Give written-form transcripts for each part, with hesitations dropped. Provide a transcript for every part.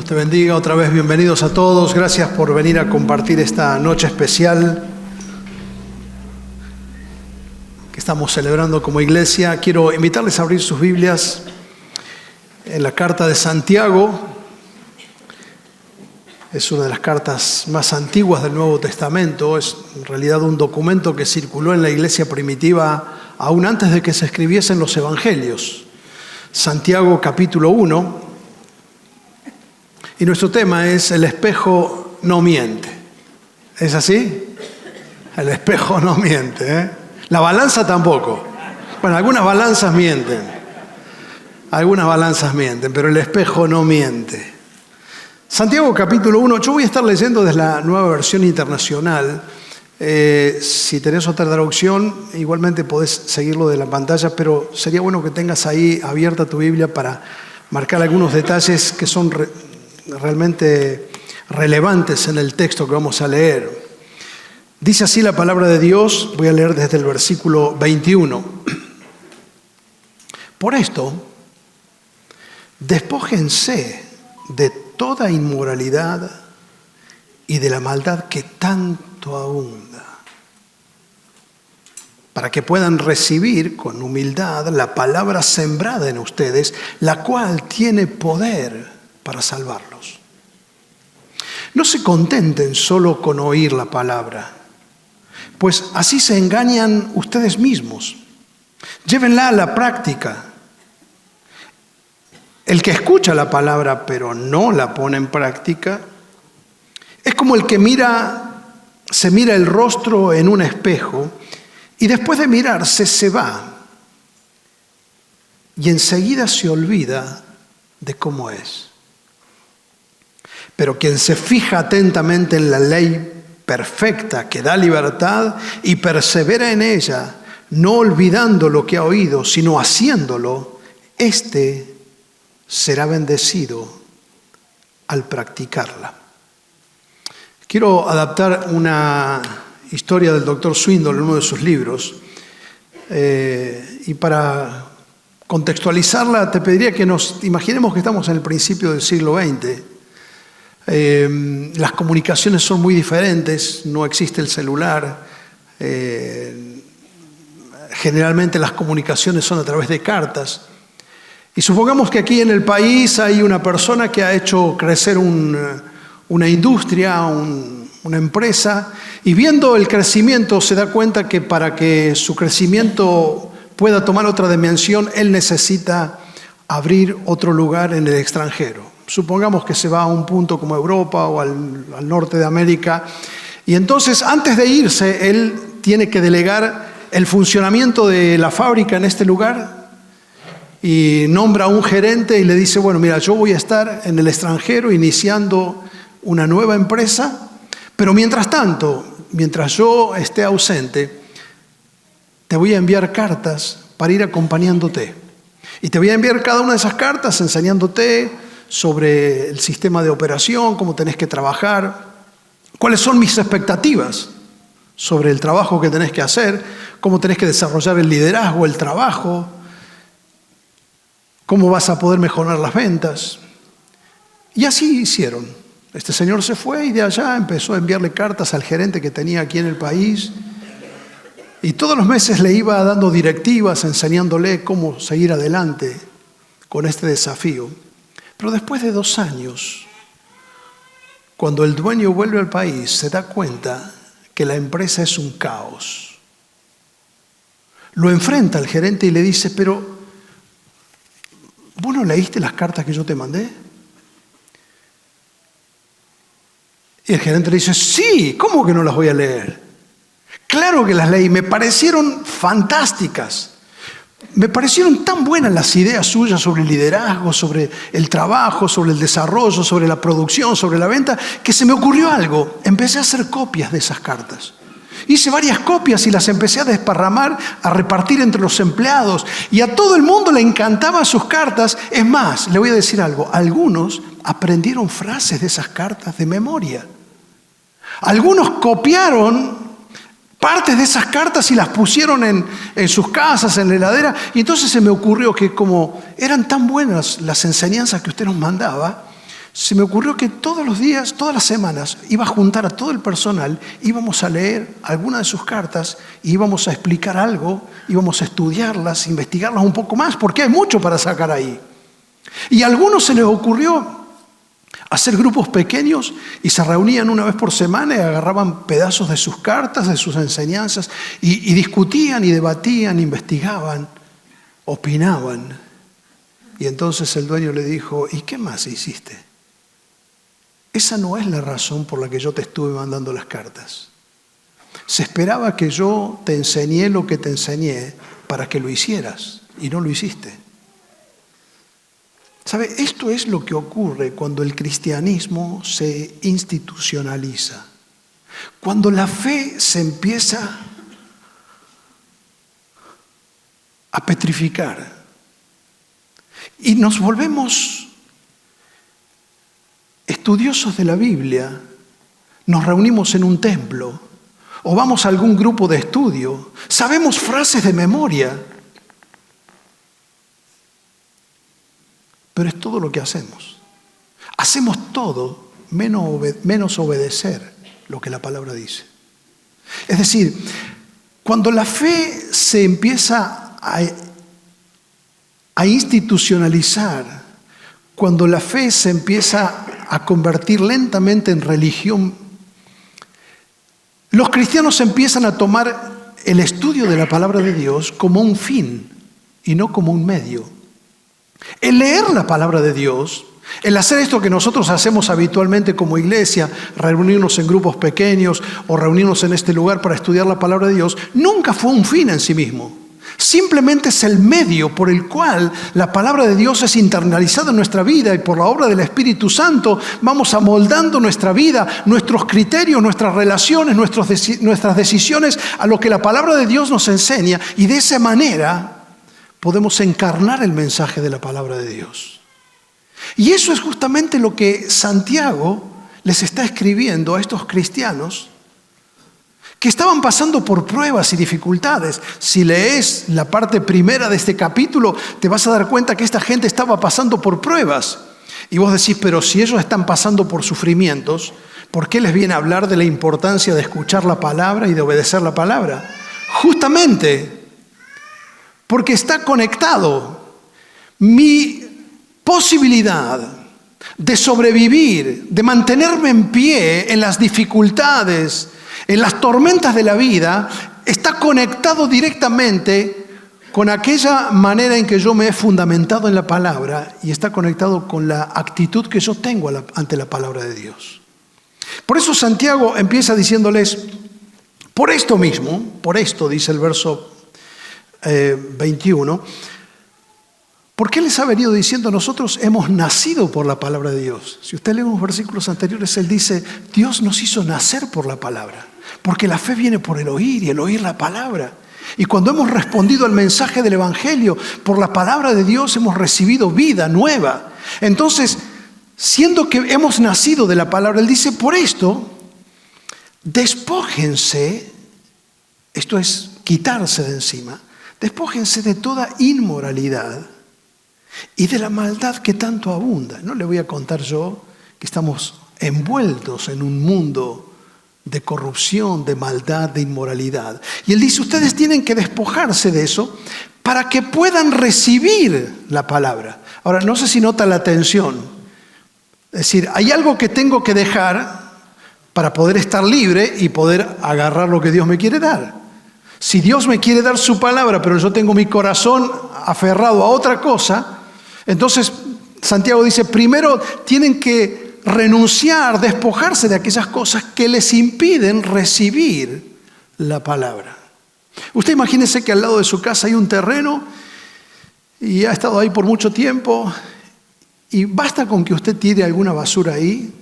Dios te bendiga otra vez, bienvenidos a todos. Gracias por venir a compartir esta noche especial que estamos celebrando como iglesia. Quiero invitarles a abrir sus Biblias en la carta de Santiago. Es una de las cartas más antiguas del Nuevo Testamento. Es en realidad un documento que circuló en la iglesia primitiva aún antes de que se escribiesen los evangelios. Santiago capítulo 1. Y nuestro tema es el espejo no miente. ¿Es así? El espejo no miente, ¿eh? La balanza tampoco. Bueno, algunas balanzas mienten. Algunas balanzas mienten, pero el espejo no miente. Santiago capítulo 1. Yo voy a estar leyendo desde la Nueva Versión Internacional. Si tenés otra traducción, igualmente podés seguirlo de la pantalla, pero sería bueno que tengas ahí abierta tu Biblia para marcar algunos detalles que son realmente relevantes en el texto que vamos a leer. Dice así la palabra de Dios, voy a leer desde el versículo 21. Por esto, despójense de toda inmoralidad y de la maldad que tanto abunda, para que puedan recibir con humildad la palabra sembrada en ustedes, la cual tiene poder para salvarlos. No se contenten solo con oír la palabra, pues así se engañan ustedes mismos. Llévenla a la práctica. El que escucha la palabra pero no la pone en práctica es como el que se mira el rostro en un espejo y después de mirarse se va y enseguida se olvida de cómo es. Pero quien se fija atentamente en la ley perfecta que da libertad y persevera en ella, no olvidando lo que ha oído, sino haciéndolo, éste será bendecido al practicarla. Quiero adaptar una historia del Dr. Swindoll en uno de sus libros. Y para contextualizarla, te pediría que nos imaginemos que estamos en el principio del siglo XX. Las comunicaciones son muy diferentes, no existe el celular. Generalmente las comunicaciones son a través de cartas. Y supongamos que aquí en el país hay una persona que ha hecho crecer una industria, una empresa, y viendo el crecimiento se da cuenta que para que su crecimiento pueda tomar otra dimensión, él necesita abrir otro lugar en el extranjero. Supongamos que se va a un punto como Europa o al norte de América, y entonces antes de irse, él tiene que delegar el funcionamiento de la fábrica en este lugar y nombra a un gerente y le dice, bueno, mira, yo voy a estar en el extranjero iniciando una nueva empresa, pero mientras tanto, mientras yo esté ausente, te voy a enviar cartas para ir acompañándote. Y te voy a enviar cada una de esas cartas enseñándote sobre el sistema de operación, cómo tenés que trabajar, cuáles son mis expectativas sobre el trabajo que tenés que hacer, cómo tenés que desarrollar el liderazgo, el trabajo, cómo vas a poder mejorar las ventas. Y así hicieron. Este señor se fue y de allá empezó a enviarle cartas al gerente que tenía aquí en el país. Y todos los meses le iba dando directivas, enseñándole cómo seguir adelante con este desafío. Pero después de 2 años, cuando el dueño vuelve al país, se da cuenta que la empresa es un caos. Lo enfrenta al gerente y le dice, pero ¿vos no leíste las cartas que yo te mandé? Y el gerente le dice, sí, ¿cómo que no las voy a leer? Claro que las leí, me parecieron fantásticas. Me parecieron tan buenas las ideas suyas sobre el liderazgo, sobre el trabajo, sobre el desarrollo, sobre la producción, sobre la venta, que se me ocurrió algo. Empecé a hacer copias de esas cartas. Hice varias copias y las empecé a desparramar, a repartir entre los empleados. Y a todo el mundo le encantaban sus cartas. Es más, le voy a decir algo. Algunos aprendieron frases de esas cartas de memoria. Algunos copiaron partes de esas cartas y las pusieron en sus casas, en la heladera. Y entonces se me ocurrió que como eran tan buenas las enseñanzas que usted nos mandaba, se me ocurrió que todos los días, todas las semanas, iba a juntar a todo el personal, íbamos a leer alguna de sus cartas, y íbamos a explicar algo, íbamos a estudiarlas, investigarlas un poco más, porque hay mucho para sacar ahí. Y a algunos se les ocurrió hacer grupos pequeños y se reunían una vez por semana y agarraban pedazos de sus cartas, de sus enseñanzas, y discutían y debatían, investigaban, opinaban. Y entonces el dueño le dijo: ¿y qué más hiciste? Esa no es la razón por la que yo te estuve mandando las cartas. Se esperaba que yo te enseñé lo que te enseñé para que lo hicieras, y no lo hiciste. ¿Sabe? Esto es lo que ocurre cuando el cristianismo se institucionaliza. Cuando la fe se empieza a petrificar y nos volvemos estudiosos de la Biblia, nos reunimos en un templo o vamos a algún grupo de estudio, sabemos frases de memoria, pero es todo lo que hacemos. Hacemos todo menos obedecer lo que la palabra dice. Es decir, cuando la fe se empieza a institucionalizar, cuando la fe se empieza a convertir lentamente en religión, los cristianos empiezan a tomar el estudio de la palabra de Dios como un fin y no como un medio. El leer la palabra de Dios, el hacer esto que nosotros hacemos habitualmente como iglesia, reunirnos en grupos pequeños o reunirnos en este lugar para estudiar la palabra de Dios, nunca fue un fin en sí mismo. Simplemente es el medio por el cual la palabra de Dios es internalizada en nuestra vida, y por la obra del Espíritu Santo vamos amoldando nuestra vida, nuestros criterios, nuestras relaciones, nuestras decisiones a lo que la palabra de Dios nos enseña, y de esa manera podemos encarnar el mensaje de la palabra de Dios. Y eso es justamente lo que Santiago les está escribiendo a estos cristianos que estaban pasando por pruebas y dificultades. Si lees la parte primera de este capítulo, te vas a dar cuenta que esta gente estaba pasando por pruebas. Y vos decís: pero si ellos están pasando por sufrimientos, ¿por qué les viene a hablar de la importancia de escuchar la palabra y de obedecer la palabra? Justamente porque está conectado. Mi posibilidad de sobrevivir, de mantenerme en pie en las dificultades, en las tormentas de la vida, está conectado directamente con aquella manera en que yo me he fundamentado en la palabra, y está conectado con la actitud que yo tengo ante la palabra de Dios. Por eso Santiago empieza diciéndoles: por esto mismo, por esto, dice el verso 21, ¿por qué les ha venido diciendo? Nosotros hemos nacido por la palabra de Dios. Si usted lee unos versículos anteriores, él dice: Dios nos hizo nacer por la palabra, porque la fe viene por el oír, y el oír la palabra. Y cuando hemos respondido al mensaje del Evangelio por la palabra de Dios, hemos recibido vida nueva. Entonces, siendo que hemos nacido de la palabra, él dice: por esto, despójense, esto es quitarse de encima, despójense de toda inmoralidad y de la maldad que tanto abunda. No le voy a contar yo que estamos envueltos en un mundo de corrupción, de maldad, de inmoralidad. Y él dice: ustedes tienen que despojarse de eso para que puedan recibir la palabra. Ahora, no sé si nota la tensión. Es decir, hay algo que tengo que dejar para poder estar libre y poder agarrar lo que Dios me quiere dar. Si Dios me quiere dar su palabra, pero yo tengo mi corazón aferrado a otra cosa, entonces Santiago dice: primero tienen que renunciar, despojarse de aquellas cosas que les impiden recibir la palabra. Usted imagínese que al lado de su casa hay un terreno y ha estado ahí por mucho tiempo, y basta con que usted tire alguna basura ahí,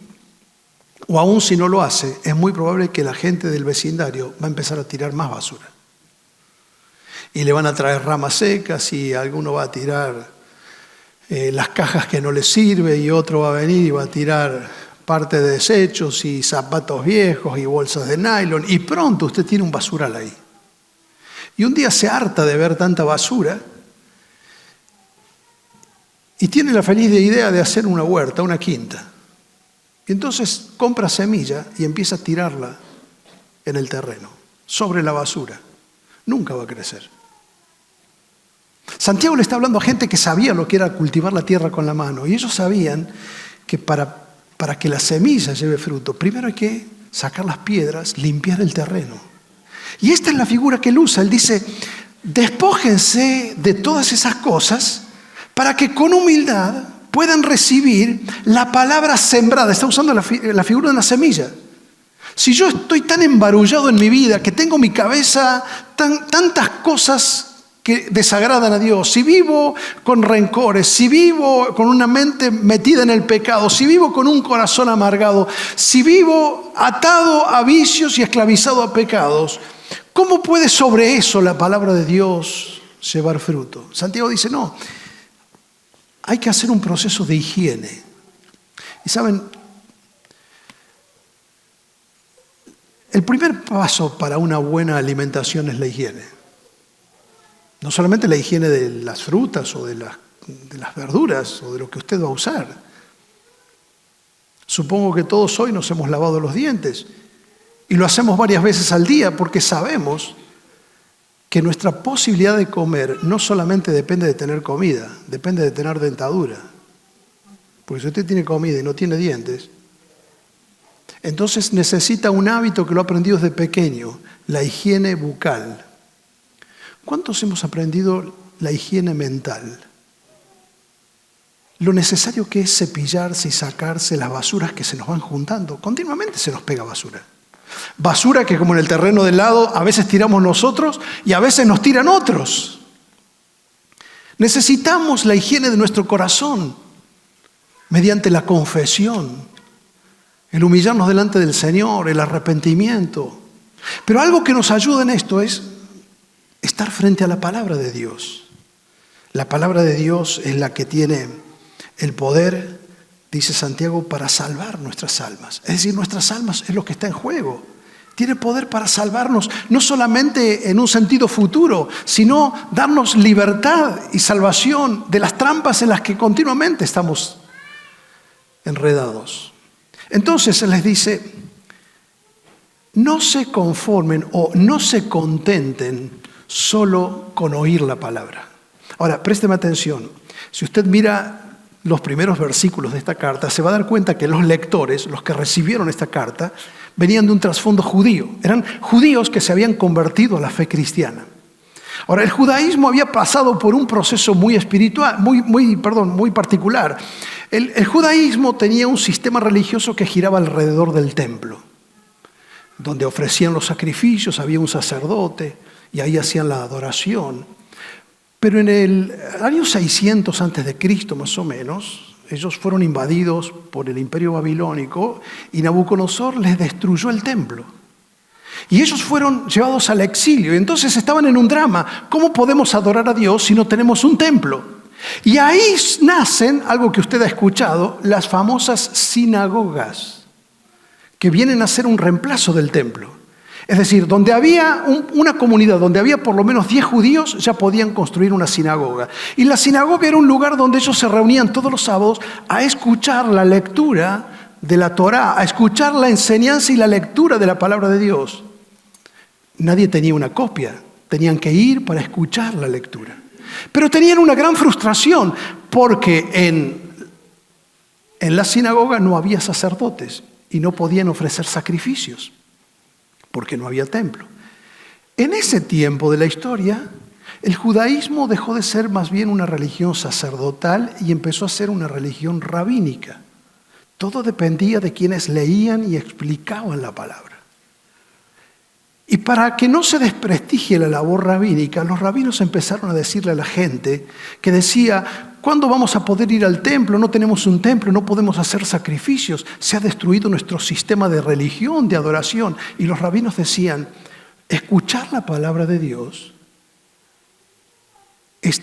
o aún si no lo hace, es muy probable que la gente del vecindario va a empezar a tirar más basura. Y le van a traer ramas secas, y alguno va a tirar las cajas que no le sirve, y otro va a venir y va a tirar parte de desechos y zapatos viejos y bolsas de nylon, y pronto usted tiene un basural ahí. Y un día se harta de ver tanta basura y tiene la feliz idea de hacer una huerta, una quinta. Y entonces compra semilla y empieza a tirarla en el terreno, sobre la basura. Nunca va a crecer. Santiago le está hablando a gente que sabía lo que era cultivar la tierra con la mano. Y ellos sabían que para que la semilla lleve fruto, primero hay que sacar las piedras, limpiar el terreno. Y esta es la figura que él usa. Él dice, despójense de todas esas cosas para que con humildad puedan recibir la palabra sembrada. Está usando la figura de una semilla. Si yo estoy tan embarullado en mi vida, que tengo en mi cabeza tantas cosas que desagradan a Dios, si vivo con rencores, si vivo con una mente metida en el pecado, si vivo con un corazón amargado, si vivo atado a vicios y esclavizado a pecados, ¿cómo puede sobre eso la palabra de Dios llevar fruto? Santiago dice, no, hay que hacer un proceso de higiene. Y saben, el primer paso para una buena alimentación es la higiene. No solamente la higiene de las frutas o de las verduras o de lo que usted va a usar. Supongo que todos hoy nos hemos lavado los dientes y lo hacemos varias veces al día porque sabemos que nuestra posibilidad de comer no solamente depende de tener comida, depende de tener dentadura. Porque si usted tiene comida y no tiene dientes, entonces necesita un hábito que lo ha aprendido desde pequeño, la higiene bucal. ¿Cuántos hemos aprendido la higiene mental? Lo necesario que es cepillarse y sacarse las basuras que se nos van juntando. Continuamente se nos pega basura. Basura que, como en el terreno de lado, a veces tiramos nosotros y a veces nos tiran otros. Necesitamos la higiene de nuestro corazón mediante la confesión, el humillarnos delante del Señor, el arrepentimiento. Pero algo que nos ayuda en esto es estar frente a la palabra de Dios. La palabra de Dios es la que tiene el poder, dice Santiago, para salvar nuestras almas. Es decir, nuestras almas es lo que está en juego. Tiene poder para salvarnos, no solamente en un sentido futuro, sino darnos libertad y salvación de las trampas en las que continuamente estamos enredados. Entonces Él les dice, no se conformen o no se contenten solo con oír la palabra. Ahora, présteme atención. Si usted mira los primeros versículos de esta carta, se va a dar cuenta que los lectores, los que recibieron esta carta, venían de un trasfondo judío. Eran judíos que se habían convertido a la fe cristiana. Ahora, el judaísmo había pasado por un proceso muy espiritual, muy particular. El judaísmo tenía un sistema religioso que giraba alrededor del templo, donde ofrecían los sacrificios, había un sacerdote, y ahí hacían la adoración. Pero en el año 600 a.C., más o menos, ellos fueron invadidos por el imperio babilónico y Nabucodonosor les destruyó el templo. Y ellos fueron llevados al exilio. Y entonces estaban en un drama. ¿Cómo podemos adorar a Dios si no tenemos un templo? Y ahí nacen, algo que usted ha escuchado, las famosas sinagogas, que vienen a ser un reemplazo del templo. Es decir, donde había una comunidad, donde había por lo menos 10 judíos, ya podían construir una sinagoga. Y la sinagoga era un lugar donde ellos se reunían todos los sábados a escuchar la lectura de la Torá, a escuchar la enseñanza y la lectura de la palabra de Dios. Nadie tenía una copia, tenían que ir para escuchar la lectura. Pero tenían una gran frustración porque en la sinagoga no había sacerdotes y no podían ofrecer sacrificios, porque no había templo. En ese tiempo de la historia, el judaísmo dejó de ser más bien una religión sacerdotal y empezó a ser una religión rabínica. Todo dependía de quienes leían y explicaban la palabra. Y para que no se desprestigie la labor rabínica, los rabinos empezaron a decirle a la gente que decía, ¿cuándo vamos a poder ir al templo? No tenemos un templo, no podemos hacer sacrificios. Se ha destruido nuestro sistema de religión, de adoración. Y los rabinos decían, escuchar la palabra de Dios es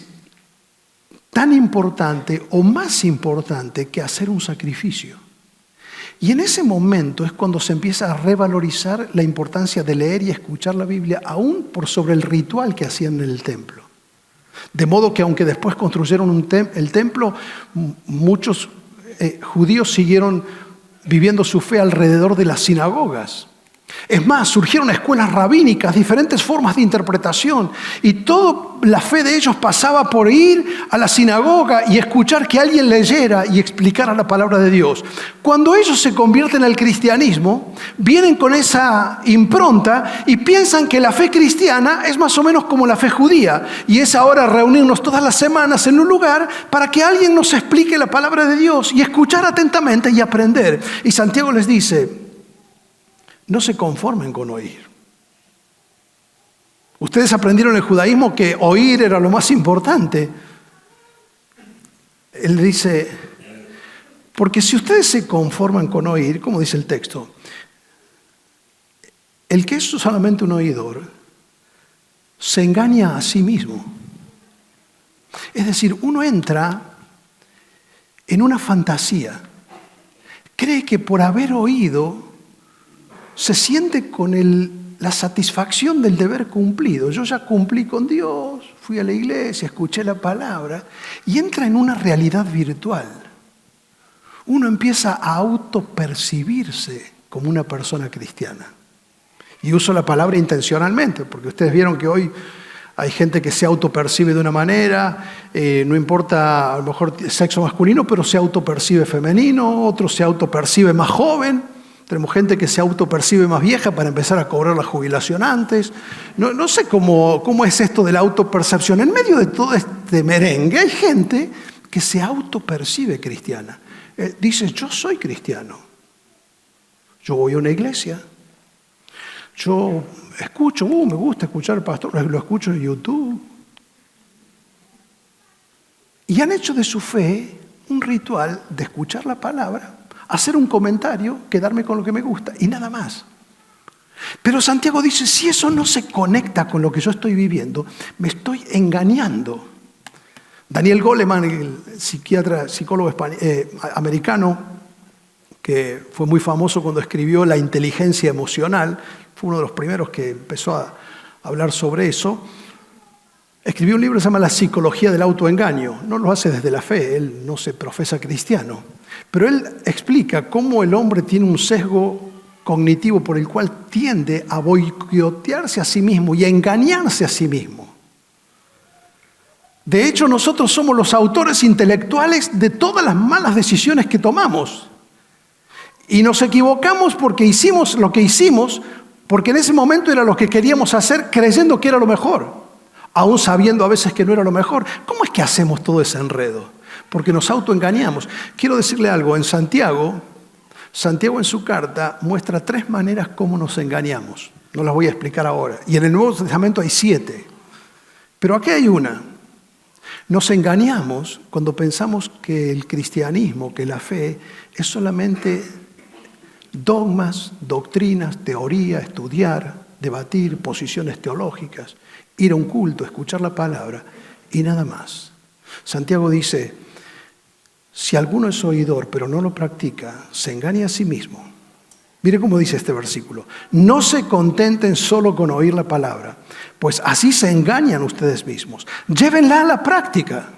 tan importante o más importante que hacer un sacrificio. Y en ese momento es cuando se empieza a revalorizar la importancia de leer y escuchar la Biblia, aún por sobre el ritual que hacían en el templo. De modo que aunque después construyeron el templo, muchos judíos siguieron viviendo su fe alrededor de las sinagogas. Es más, surgieron escuelas rabínicas, diferentes formas de interpretación, y toda la fe de ellos pasaba por ir a la sinagoga y escuchar que alguien leyera y explicara la palabra de Dios. Cuando ellos se convierten al cristianismo, vienen con esa impronta y piensan que la fe cristiana es más o menos como la fe judía, y es ahora reunirnos todas las semanas en un lugar para que alguien nos explique la palabra de Dios y escuchar atentamente y aprender. Y Santiago les dice: no se conformen con oír. Ustedes aprendieron en el judaísmo que oír era lo más importante. Él dice, porque si ustedes se conforman con oír, como dice el texto, el que es solamente un oidor se engaña a sí mismo. Es decir, uno entra en una fantasía, cree que por haber oído se siente con la satisfacción del deber cumplido. Yo ya cumplí con Dios, fui a la iglesia, escuché la palabra, y entra en una realidad virtual. Uno empieza a autopercibirse como una persona cristiana. Y uso la palabra intencionalmente, porque ustedes vieron que hoy hay gente que se autopercibe de una manera, no importa a lo mejor sexo masculino, pero se autopercibe femenino, otro se autopercibe más joven. Tenemos gente que se autopercibe más vieja para empezar a cobrar la jubilación antes. No sé cómo es esto de la autopercepción. En medio de todo este merengue hay gente que se autopercibe cristiana. Dice, yo soy cristiano. Yo voy a una iglesia. Yo escucho, me gusta escuchar al pastor, lo escucho en YouTube. Y han hecho de su fe un ritual de escuchar la palabra, hacer un comentario, quedarme con lo que me gusta y nada más. Pero Santiago dice, si eso no se conecta con lo que yo estoy viviendo, me estoy engañando. Daniel Goleman, el psicólogo americano, que fue muy famoso cuando escribió La inteligencia emocional, fue uno de los primeros que empezó a hablar sobre eso, escribió un libro que se llama La psicología del autoengaño. No lo hace desde la fe, él no se profesa cristiano. Pero él explica cómo el hombre tiene un sesgo cognitivo por el cual tiende a boicotearse a sí mismo y a engañarse a sí mismo. De hecho, nosotros somos los autores intelectuales de todas las malas decisiones que tomamos. Y nos equivocamos porque hicimos lo que hicimos, porque en ese momento era lo que queríamos hacer creyendo que era lo mejor, aún sabiendo a veces que no era lo mejor. ¿Cómo es que hacemos todo ese enredo? Porque nos autoengañamos. Quiero decirle algo, en Santiago en su carta muestra 3 maneras cómo nos engañamos. No las voy a explicar ahora. Y en el Nuevo Testamento hay 7. Pero aquí hay una. Nos engañamos cuando pensamos que el cristianismo, que la fe, es solamente dogmas, doctrinas, teoría, estudiar, debatir, posiciones teológicas, ir a un culto, escuchar la palabra y nada más. Santiago dice, si alguno es oidor pero no lo practica, se engaña a sí mismo. Mire cómo dice este versículo. No se contenten solo con oír la palabra, pues así se engañan ustedes mismos. Llévenla a la práctica.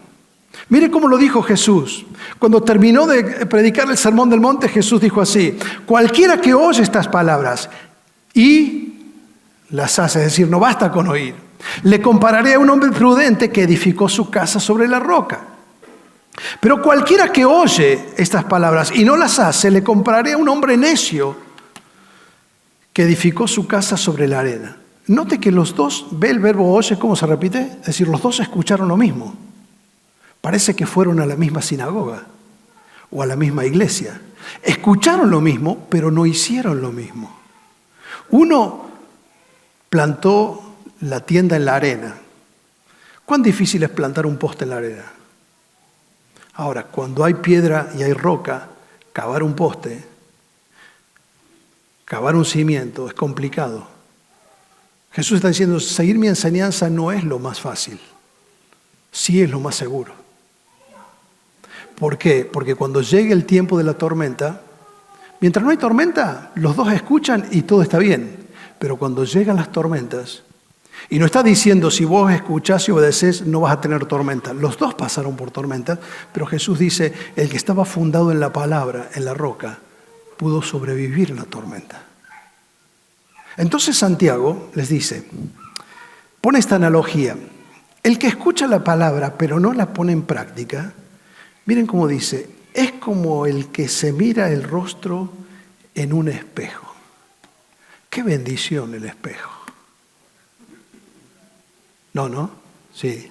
Mire cómo lo dijo Jesús. Cuando terminó de predicar el Sermón del Monte, Jesús dijo así, cualquiera que oye estas palabras y las hace, es decir, no basta con oír, le compararé a un hombre prudente que edificó su casa sobre la roca. Pero cualquiera que oye estas palabras y no las hace, le compararé a un hombre necio que edificó su casa sobre la arena. Note que los dos, ve el verbo oye, ¿cómo se repite? Es decir, los dos escucharon lo mismo. Parece que fueron a la misma sinagoga o a la misma iglesia. Escucharon lo mismo, pero no hicieron lo mismo. Uno plantó la tienda en la arena. ¿Cuán difícil es plantar un poste en la arena? Ahora, cuando hay piedra y hay roca, cavar un poste, cavar un cimiento es complicado. Jesús está diciendo, seguir mi enseñanza no es lo más fácil, sí es lo más seguro. ¿Por qué? Porque cuando llegue el tiempo de la tormenta, mientras no hay tormenta, los dos escuchan y todo está bien. Pero cuando llegan las tormentas, y no está diciendo si vos escuchás y obedecés no vas a tener tormenta. Los dos pasaron por tormentas, pero Jesús dice, el que estaba fundado en la palabra, en la roca, pudo sobrevivir la tormenta. Entonces Santiago les dice, pone esta analogía, el que escucha la palabra pero no la pone en práctica, miren cómo dice, es como el que se mira el rostro en un espejo. ¡Qué bendición el espejo! ¿No? Sí.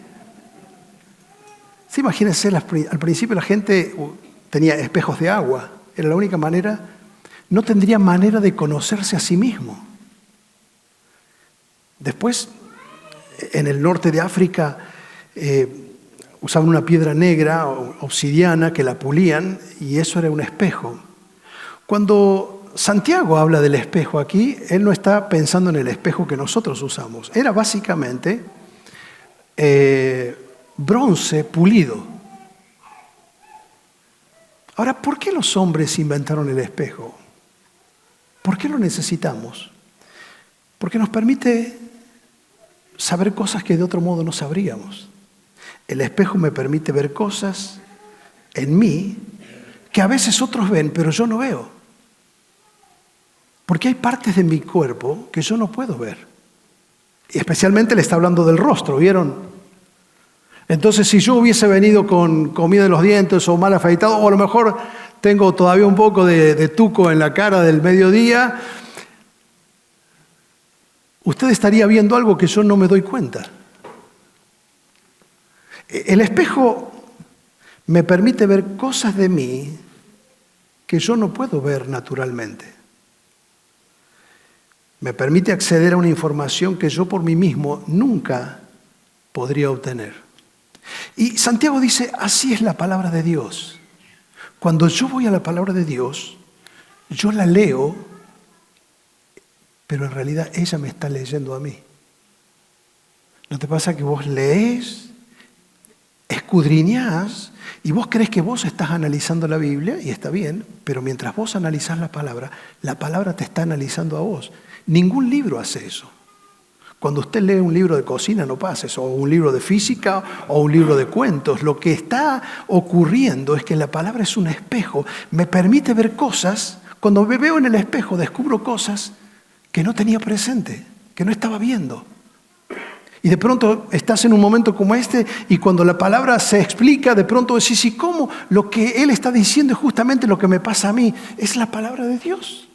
Sí, imagínense, al principio la gente tenía espejos de agua, era la única manera, no tendría manera de conocerse a sí mismo. Después, en el norte de África, usaban una piedra negra, obsidiana, que la pulían, y eso era un espejo. Cuando Santiago habla del espejo aquí, él no está pensando en el espejo que nosotros usamos. Era básicamente bronce pulido. Ahora, ¿por qué los hombres inventaron el espejo? ¿Por qué lo necesitamos? Porque nos permite saber cosas que de otro modo no sabríamos. El espejo me permite ver cosas en mí que a veces otros ven, pero yo no veo. Porque hay partes de mi cuerpo que yo no puedo ver. Y especialmente le está hablando del rostro, ¿vieron? Entonces, si yo hubiese venido con comida en los dientes o mal afeitado, o a lo mejor tengo todavía un poco de tuco en la cara del mediodía, usted estaría viendo algo que yo no me doy cuenta. El espejo me permite ver cosas de mí que yo no puedo ver naturalmente. Me permite acceder a una información que yo por mí mismo nunca podría obtener. Y Santiago dice, así es la palabra de Dios. Cuando yo voy a la palabra de Dios, yo la leo, pero en realidad ella me está leyendo a mí. ¿No te pasa que vos lees, escudriñás, y vos crees que vos estás analizando la Biblia, y está bien, pero mientras vos analizás la palabra te está analizando a vos. Ningún libro hace eso. Cuando usted lee un libro de cocina no pasa eso, o un libro de física o un libro de cuentos. Lo que está ocurriendo es que la palabra es un espejo. Me permite ver cosas. Cuando me veo en el espejo descubro cosas que no tenía presente, que no estaba viendo. Y de pronto estás en un momento como este y cuando la palabra se explica, de pronto decís, ¿y cómo? Lo que Él está diciendo es justamente lo que me pasa a mí. Es la palabra de Dios.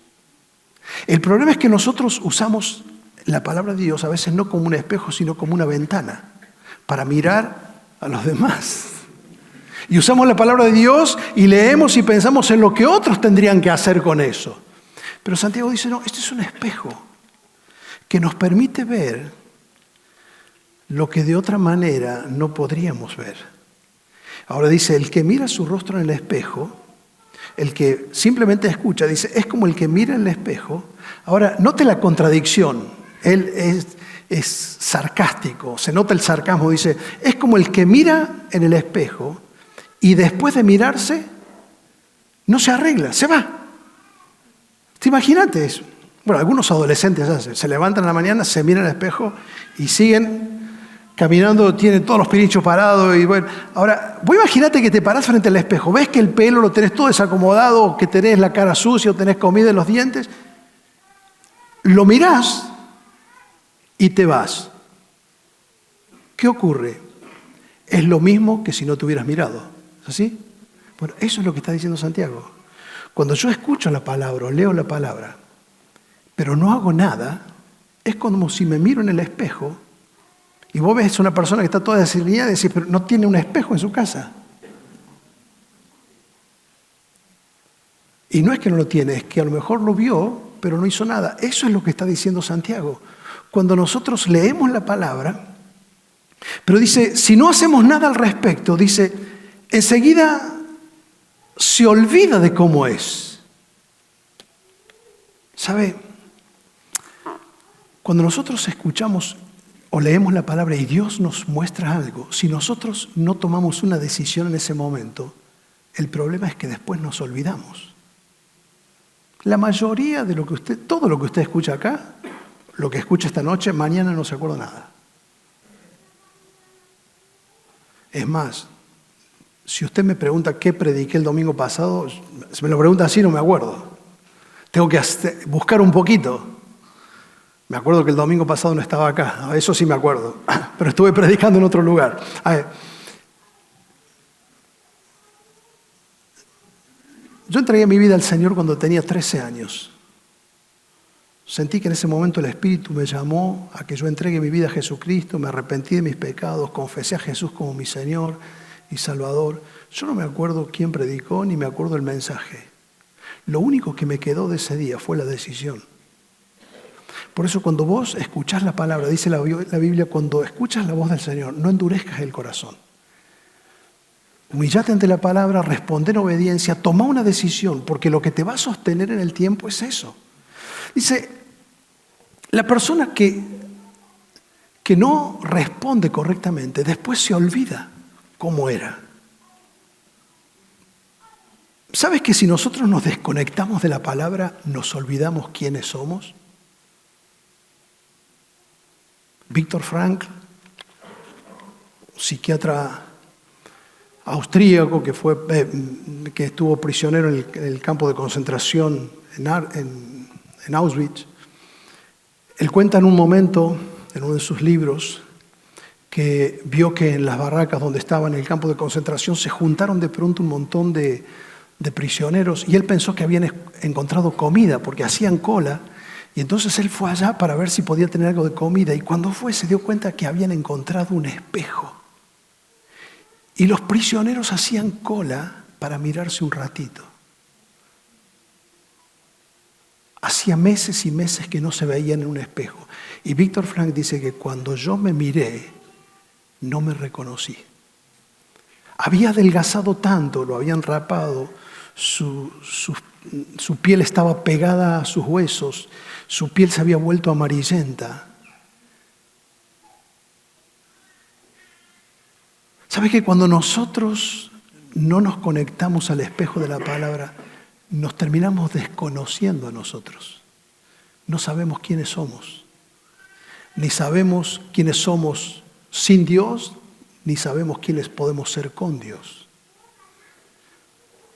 El problema es que nosotros usamos la palabra de Dios a veces no como un espejo, sino como una ventana para mirar a los demás. Y usamos la palabra de Dios y leemos y pensamos en lo que otros tendrían que hacer con eso. Pero Santiago dice, no, este es un espejo que nos permite ver lo que de otra manera no podríamos ver. Ahora dice, el que mira su rostro en el espejo, el que simplemente escucha, dice, es como el que mira en el espejo. Ahora, note la contradicción. Él es sarcástico, se nota el sarcasmo, dice, es como el que mira en el espejo y después de mirarse, no se arregla, se va. ¿Te imaginas eso? Bueno, algunos adolescentes hacen, se levantan en la mañana, se miran al espejo y siguen caminando, tienen todos los pirichos parados y bueno. Ahora, vos imaginate que te parás frente al espejo, ves que el pelo lo tenés todo desacomodado, que tenés la cara sucia o tenés comida en los dientes, lo mirás y te vas. ¿Qué ocurre? Es lo mismo que si no te hubieras mirado. ¿Es así? Bueno, eso es lo que está diciendo Santiago. Cuando yo escucho la palabra o leo la palabra, pero no hago nada, es como si me miro en el espejo y vos ves una persona que está toda desalineada y decís, pero no tiene un espejo en su casa. Y no es que no lo tiene, es que a lo mejor lo vio, pero no hizo nada. Eso es lo que está diciendo Santiago. Cuando nosotros leemos la palabra, pero dice, si no hacemos nada al respecto, dice, enseguida se olvida de cómo es. ¿Sabe? Cuando nosotros escuchamos o leemos la palabra y Dios nos muestra algo, si nosotros no tomamos una decisión en ese momento, el problema es que después nos olvidamos. La mayoría de todo lo que usted escucha acá, lo que escucha esta noche, mañana no se acuerda nada. Es más, si usted me pregunta qué prediqué el domingo pasado, si me lo pregunta así no me acuerdo. Tengo que buscar un poquito. Me acuerdo que el domingo pasado no estaba acá, eso sí me acuerdo, pero estuve predicando en otro lugar. A ver, yo entregué mi vida al Señor cuando tenía 13 años. Sentí que en ese momento el Espíritu me llamó a que yo entregue mi vida a Jesucristo, me arrepentí de mis pecados, confesé a Jesús como mi Señor y Salvador. Yo no me acuerdo quién predicó ni me acuerdo el mensaje. Lo único que me quedó de ese día fue la decisión. Por eso cuando vos escuchás la palabra, dice la Biblia, cuando escuchas la voz del Señor, no endurezcas el corazón. Humillate ante la palabra, responde en obediencia, toma una decisión, porque lo que te va a sostener en el tiempo es eso. Dice, la persona que no responde correctamente, después se olvida cómo era. ¿Sabes que si nosotros nos desconectamos de la palabra, nos olvidamos quiénes somos? Viktor Frankl, psiquiatra austríaco que estuvo prisionero en el campo de concentración en Auschwitz, él cuenta en un momento, en uno de sus libros, que vio que en las barracas donde estaba en el campo de concentración se juntaron de pronto un montón de prisioneros y él pensó que habían encontrado comida porque hacían cola. Y entonces él fue allá para ver si podía tener algo de comida y cuando fue se dio cuenta que habían encontrado un espejo. Y los prisioneros hacían cola para mirarse un ratito. Hacía meses y meses que no se veían en un espejo. Y Viktor Frankl dice que cuando yo me miré, no me reconocí. Había adelgazado tanto, lo habían rapado, su piel estaba pegada a sus huesos, su piel se había vuelto amarillenta. ¿Sabes que cuando nosotros no nos conectamos al espejo de la palabra, nos terminamos desconociendo a nosotros? No sabemos quiénes somos, ni sabemos quiénes somos sin Dios, ni sabemos quiénes podemos ser con Dios.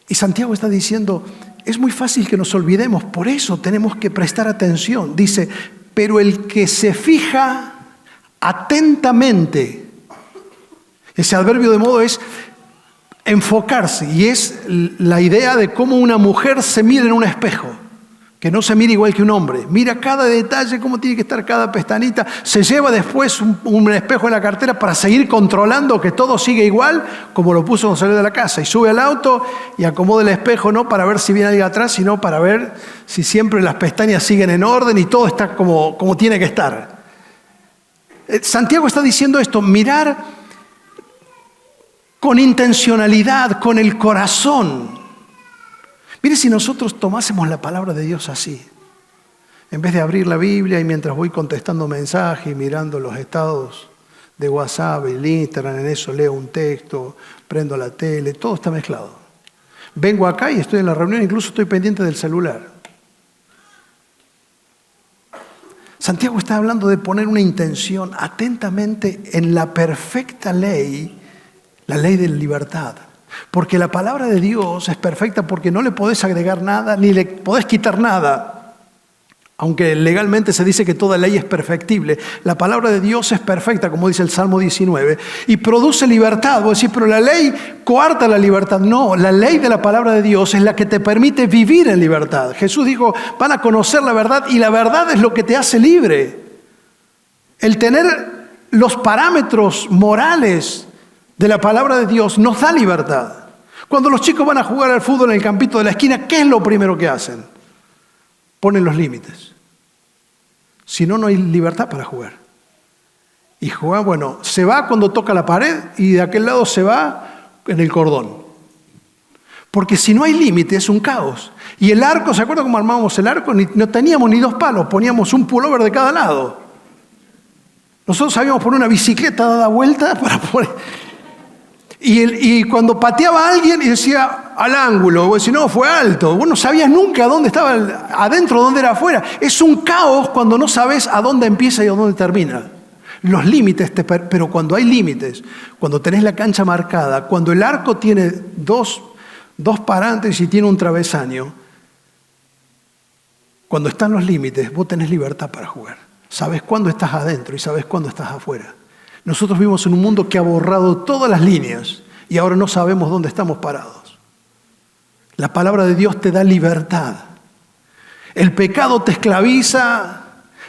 Y Santiago está diciendo, es muy fácil que nos olvidemos, por eso tenemos que prestar atención. Dice, pero el que se fija atentamente, ese adverbio de modo es enfocarse, y es la idea de cómo una mujer se mira en un espejo, que no se mira igual que un hombre. Mira cada detalle, cómo tiene que estar cada pestañita. Se lleva después un espejo en la cartera para seguir controlando que todo sigue igual como lo puso cuando salió de la casa. Y sube al auto y acomoda el espejo no para ver si viene alguien atrás, sino para ver si siempre las pestañas siguen en orden y todo está como tiene que estar. Santiago está diciendo esto, mirar con intencionalidad, con el corazón. Mire, si nosotros tomásemos la palabra de Dios así, en vez de abrir la Biblia y mientras voy contestando mensajes y mirando los estados de WhatsApp, el Instagram, en eso leo un texto, prendo la tele, todo está mezclado. Vengo acá y estoy en la reunión, incluso estoy pendiente del celular. Santiago está hablando de poner una intención atentamente en la perfecta ley, la ley de la libertad. Porque la palabra de Dios es perfecta porque no le podés agregar nada ni le podés quitar nada. Aunque legalmente se dice que toda ley es perfectible, la palabra de Dios es perfecta, como dice el Salmo 19, y produce libertad. Vos decís, pero la ley coarta la libertad. No, la ley de la palabra de Dios es la que te permite vivir en libertad. Jesús dijo, van a conocer la verdad y la verdad es lo que te hace libre. El tener los parámetros morales de la palabra de Dios nos da libertad. Cuando los chicos van a jugar al fútbol en el campito de la esquina, ¿qué es lo primero que hacen? Ponen los límites. Si no, no hay libertad para jugar. Y jugar, bueno, se va cuando toca la pared y de aquel lado se va en el cordón. Porque si no hay límite es un caos. Y el arco, ¿se acuerdan cómo armábamos el arco? No teníamos ni dos palos, poníamos un pullover de cada lado. Nosotros sabíamos poner una bicicleta dada vuelta para poner... Y cuando pateaba a alguien y decía al ángulo, vos decís, no, fue alto. Vos no sabías nunca dónde estaba adentro, dónde era afuera. Es un caos cuando no sabes a dónde empieza y a dónde termina. Los límites, pero cuando hay límites, cuando tenés la cancha marcada, cuando el arco tiene dos parantes y tiene un travesaño, Cuando están los límites, vos tenés libertad para jugar. Sabes cuándo estás adentro y sabes cuándo estás afuera. Nosotros vivimos en un mundo que ha borrado todas las líneas y ahora no sabemos dónde estamos parados. La palabra de Dios te da libertad. El pecado te esclaviza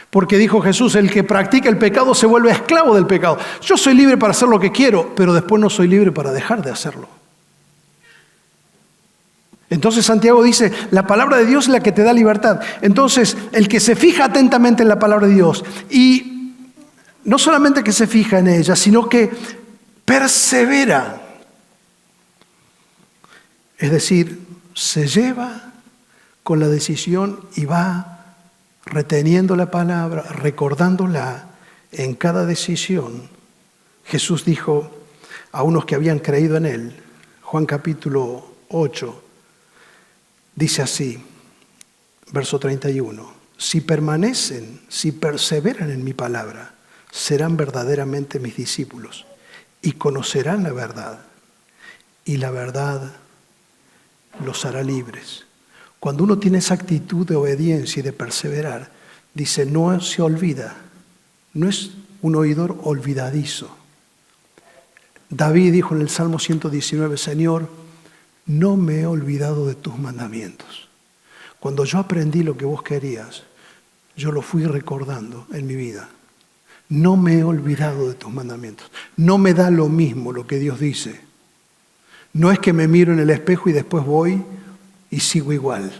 porque dijo Jesús, el que practica el pecado se vuelve esclavo del pecado. Yo soy libre para hacer lo que quiero, pero después no soy libre para dejar de hacerlo. Entonces Santiago dice, la palabra de Dios es la que te da libertad. Entonces, el que se fija atentamente en la palabra de Dios, y no solamente que se fija en ella, sino que persevera, es decir, se lleva con la decisión y va reteniendo la palabra, recordándola en cada decisión. Jesús dijo a unos que habían creído en Él, Juan capítulo 8, dice así, verso 31, si permanecen, si perseveran en mi palabra, serán verdaderamente mis discípulos y conocerán la verdad, y la verdad los hará libres. Cuando uno tiene esa actitud de obediencia y de perseverar, dice, no se olvida, no es un oidor olvidadizo. David dijo en el Salmo 119, Señor, no me he olvidado de tus mandamientos. Cuando yo aprendí lo que vos querías, yo lo fui recordando en mi vida. No me he olvidado de tus mandamientos. No me da lo mismo lo que Dios dice. No es que me miro en el espejo y después voy y sigo igual.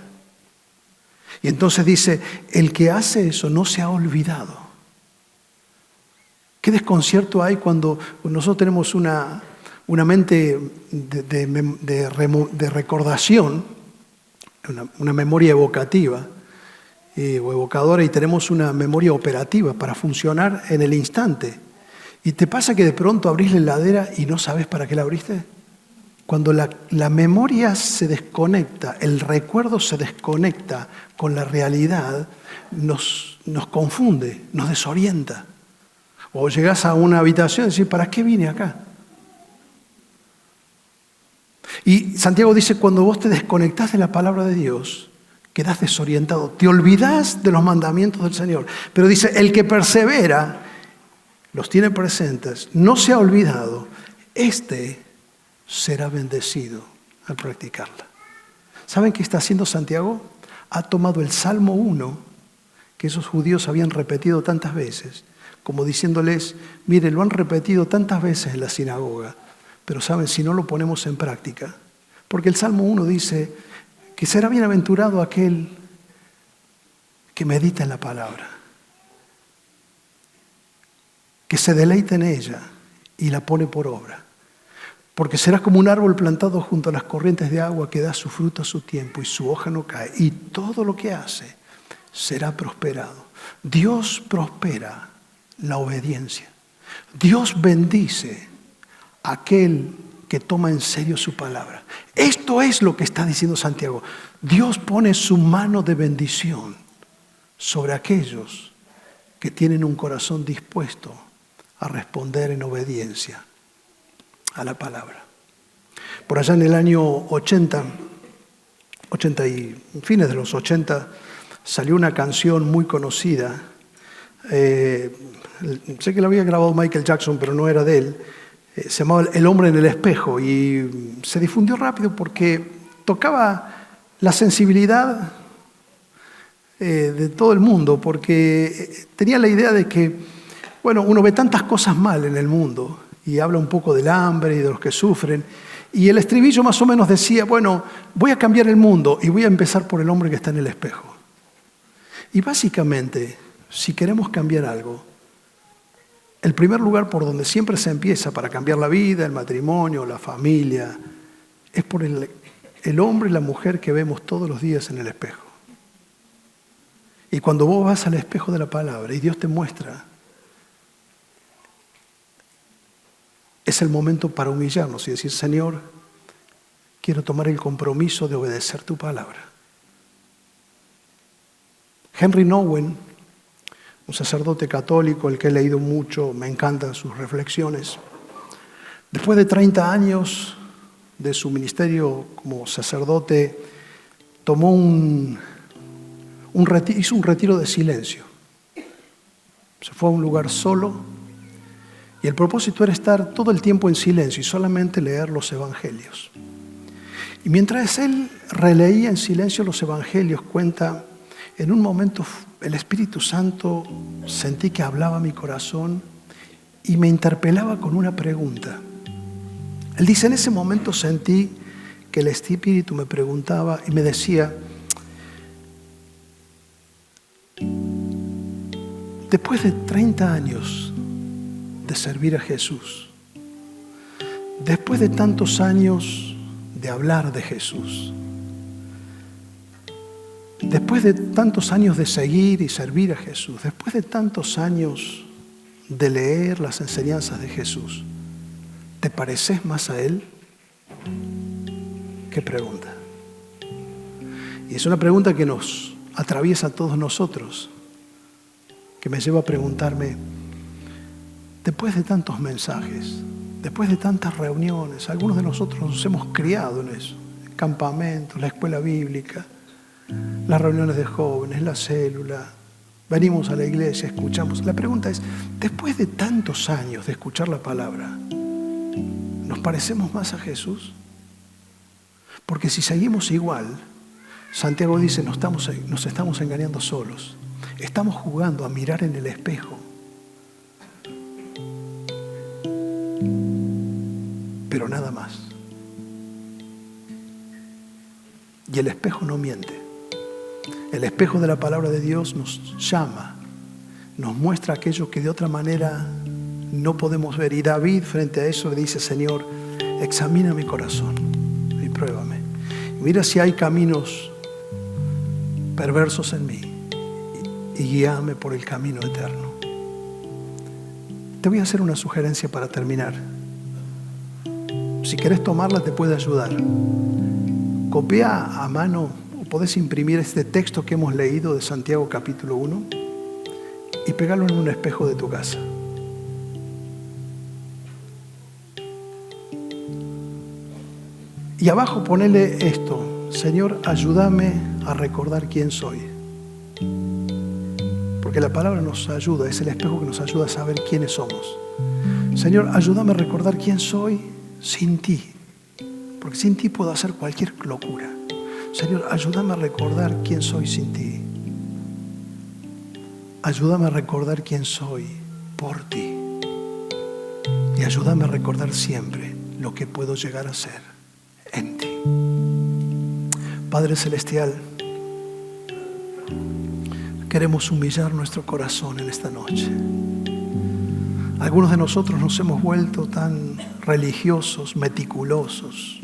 Y entonces dice, el que hace eso no se ha olvidado. Qué desconcierto hay cuando nosotros tenemos una mente de recordación, una memoria evocativa o evocadora, y tenemos una memoria operativa para funcionar en el instante. ¿Y te pasa que de pronto abrís la heladera y no sabes para qué la abriste? Cuando la memoria se desconecta, el recuerdo se desconecta con la realidad, nos confunde, nos desorienta. O llegás a una habitación y decís, ¿para qué vine acá? Y Santiago dice, cuando vos te desconectás de la palabra de Dios, quedás desorientado, te olvidás de los mandamientos del Señor. Pero dice, el que persevera, los tiene presentes, no se ha olvidado, será bendecido al practicarla. ¿Saben qué está haciendo Santiago? Ha tomado el Salmo 1, que esos judíos habían repetido tantas veces, como diciéndoles, miren, lo han repetido tantas veces en la sinagoga, pero saben, si no lo ponemos en práctica, porque el Salmo 1 dice que será bienaventurado aquel que medita en la palabra, que se deleita en ella y la pone por obra. Porque será como un árbol plantado junto a las corrientes de agua que da su fruto a su tiempo y su hoja no cae. Y todo lo que hace será prosperado. Dios prospera la obediencia. Dios bendice a aquel que toma en serio su palabra. Esto es lo que está diciendo Santiago. Dios pone su mano de bendición sobre aquellos que tienen un corazón dispuesto a responder en obediencia a la palabra. Por allá en el año 80 y fines de los 80, salió una canción muy conocida. Sé que la había grabado Michael Jackson, pero no era de él. Se llamaba El hombre en el espejo y se difundió rápido porque tocaba la sensibilidad de todo el mundo, porque tenía la idea de que, bueno, uno ve tantas cosas mal en el mundo y habla un poco del hambre y de los que sufren. Y el estribillo más o menos decía, bueno, voy a cambiar el mundo y voy a empezar por el hombre que está en el espejo. Y básicamente, si queremos cambiar algo, el primer lugar por donde siempre se empieza para cambiar la vida, el matrimonio, la familia, es por el hombre y la mujer que vemos todos los días en el espejo. Y cuando vos vas al espejo de la palabra y Dios te muestra, es el momento para humillarnos y decir, Señor, quiero tomar el compromiso de obedecer tu palabra. Henry Nouwen, un sacerdote católico, el que he leído mucho, me encantan sus reflexiones. Después de 30 años de su ministerio como sacerdote, tomó un hizo un retiro de silencio. Se fue a un lugar solo y el propósito era estar todo el tiempo en silencio y solamente leer los evangelios. Y mientras él releía en silencio los evangelios, cuenta, en un momento el Espíritu Santo sentí que hablaba a mi corazón y me interpelaba con una pregunta. Él dice, en ese momento sentí que el Espíritu me preguntaba y me decía, después de 30 años de servir a Jesús, después de tantos años de hablar de Jesús, después de tantos años de seguir y servir a Jesús, después de tantos años de leer las enseñanzas de Jesús, ¿te pareces más a Él? ¿Qué pregunta? Y es una pregunta que nos atraviesa a todos nosotros, que me lleva a preguntarme, después de tantos mensajes, después de tantas reuniones, algunos de nosotros nos hemos criado en eso, en campamentos, la escuela bíblica, las reuniones de jóvenes, la célula, venimos a la iglesia, escuchamos. La pregunta es, después de tantos años de escuchar la palabra, ¿nos parecemos más a Jesús? Porque si seguimos igual, Santiago dice, nos estamos engañando solos. Estamos jugando a mirar en el espejo. Pero nada más. Y el espejo no miente. El espejo de la palabra de Dios nos llama, nos muestra aquello que de otra manera no podemos ver. Y David frente a eso le dice, Señor, examina mi corazón y pruébame. Mira si hay caminos perversos en mí y guíame por el camino eterno. Te voy a hacer una sugerencia para terminar. Si querés tomarla, te puede ayudar. Copia a mano o podés imprimir este texto que hemos leído de Santiago capítulo 1 y pegarlo en un espejo de tu casa. Y abajo ponele esto: Señor, ayúdame a recordar quién soy. Porque la palabra nos ayuda, es el espejo que nos ayuda a saber quiénes somos. Señor, ayúdame a recordar quién soy sin ti. Porque sin ti puedo hacer cualquier locura. Señor, ayúdame a recordar quién soy sin ti. Ayúdame a recordar quién soy por ti. Y ayúdame a recordar siempre lo que puedo llegar a ser en ti. Padre Celestial, queremos humillar nuestro corazón en esta noche. Algunos de nosotros nos hemos vuelto tan religiosos, meticulosos.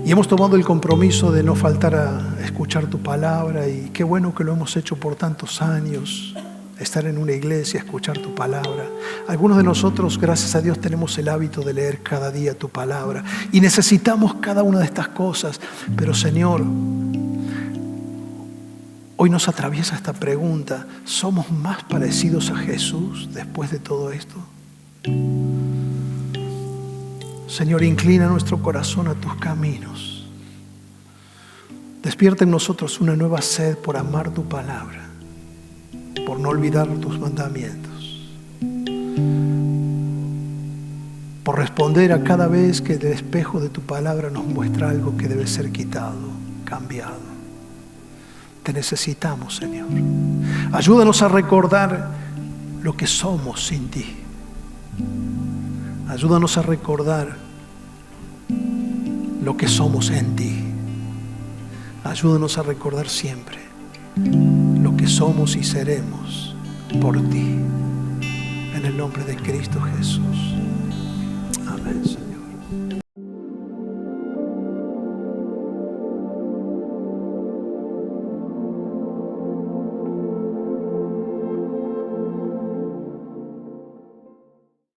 Y hemos tomado el compromiso de no faltar a escuchar tu palabra, y qué bueno que lo hemos hecho por tantos años, estar en una iglesia, escuchar tu palabra. Algunos de nosotros, gracias a Dios, tenemos el hábito de leer cada día tu palabra y necesitamos cada una de estas cosas. Pero Señor, hoy nos atraviesa esta pregunta: ¿somos más parecidos a Jesús después de todo esto? Señor, inclina nuestro corazón a tus caminos. Despierta en nosotros una nueva sed por amar tu palabra, por no olvidar tus mandamientos, por responder a cada vez que el espejo de tu palabra nos muestra algo que debe ser quitado, cambiado. Te necesitamos, Señor. Ayúdanos a recordar lo que somos sin ti. Ayúdanos a recordar lo que somos en ti. Ayúdanos a recordar siempre lo que somos y seremos por ti. En el nombre de Cristo Jesús. Amén.